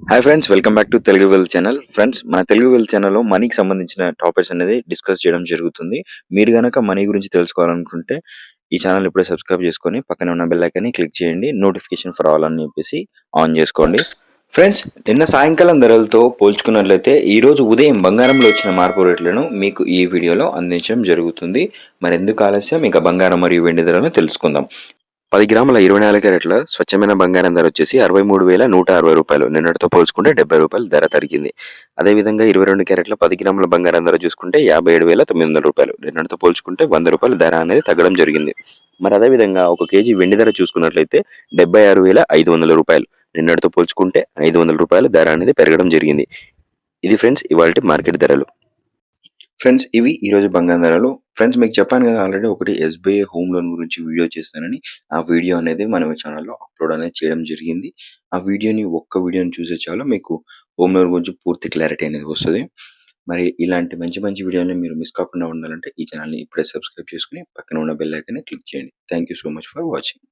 Hi friends, welcome back to Telugu well channel. Friends, మన Telugu well ఛానల్లో మనీకి సంబంధించిన టాపిక్స్ అనేది డిస్కస్ చేయడం జరుగుతుంది. మీరు గనక మనీ గురించి తెలుసుకోవాలనుకుంటే ఈ ఛానల్ ఇప్పుడే సబ్స్క్రైబ్ చేసుకొని పక్కనే ఉన్న బెల్ ఐకాన్ని క్లిక్ చేయండి. నోటిఫికేషన్ ఫర్ ఆల్ అని చెప్పేసి ఆన్ చేసుకోండి. ఫ్రెండ్స్, నిన్న సాయంకాలం ధరలతో పోల్చుకున్నట్లయితే ఈరోజు ఉదయం బంగారంలో వచ్చిన మార్పు రేట్లను మీకు ఈ వీడియోలో అందించడం జరుగుతుంది. మరి ఎందుకు ఆలస్యం, ఇక బంగారం మరియు వెండి ధరలను తెలుసుకుందాం. 10 గ్రాముల 24 క్యారెట్ల స్వచ్ఛమైన బంగారం ధర వచ్చేసి 63,160 రూపాయలు. నిన్నటితో పోల్చుకుంటే 70 రూపాయలు ధర తరిగింది. అదేవిధంగా 22 క్యారెట్ల 10 గ్రాముల బంగారం ధర చూసుకుంటే 57,900 రూపాయలు. నిన్నటితో పోల్చుకుంటే 100 రూపాయల ధర అనేది తగ్గడం జరిగింది. మరి అదేవిధంగా ఒక కేజీ వెండి ధర చూసుకున్నట్లయితే 76,500 రూపాయలు. నిన్నటితో పోల్చుకుంటే 500 రూపాయల ధర అనేది పెరగడం జరిగింది. ఇది ఫ్రెండ్స్ ఇవాల్టి మార్కెట్ ధరలు. ఫ్రెండ్స్, ఇవి ఈరోజు బంగారం ధరలు. ఫ్రెండ్స్, మీకు చెప్పాను కదా ఆల్రెడీ ఒకటి ఎస్బీఐ హోమ్ లోన్ గురించి వీడియో చేస్తానని. ఆ వీడియో అనేది మనం ఛానల్లో అప్లోడ్ అనేది చేయడం జరిగింది. ఆ ఒక్క వీడియోని చూసే చాలు మీకు హోమ్ లోన్ గురించి పూర్తి క్లారిటీ అనేది వస్తుంది. మరి ఇలాంటి మంచి మంచి వీడియోని మీరు మిస్ కాకుండా ఉండాలంటే ఈ ఛానల్ని ఇప్పుడే సబ్స్క్రైబ్ చేసుకుని పక్కన ఉన్న బెల్ ఐకాన్ని క్లిక్ చేయండి. Thank you so much for watching.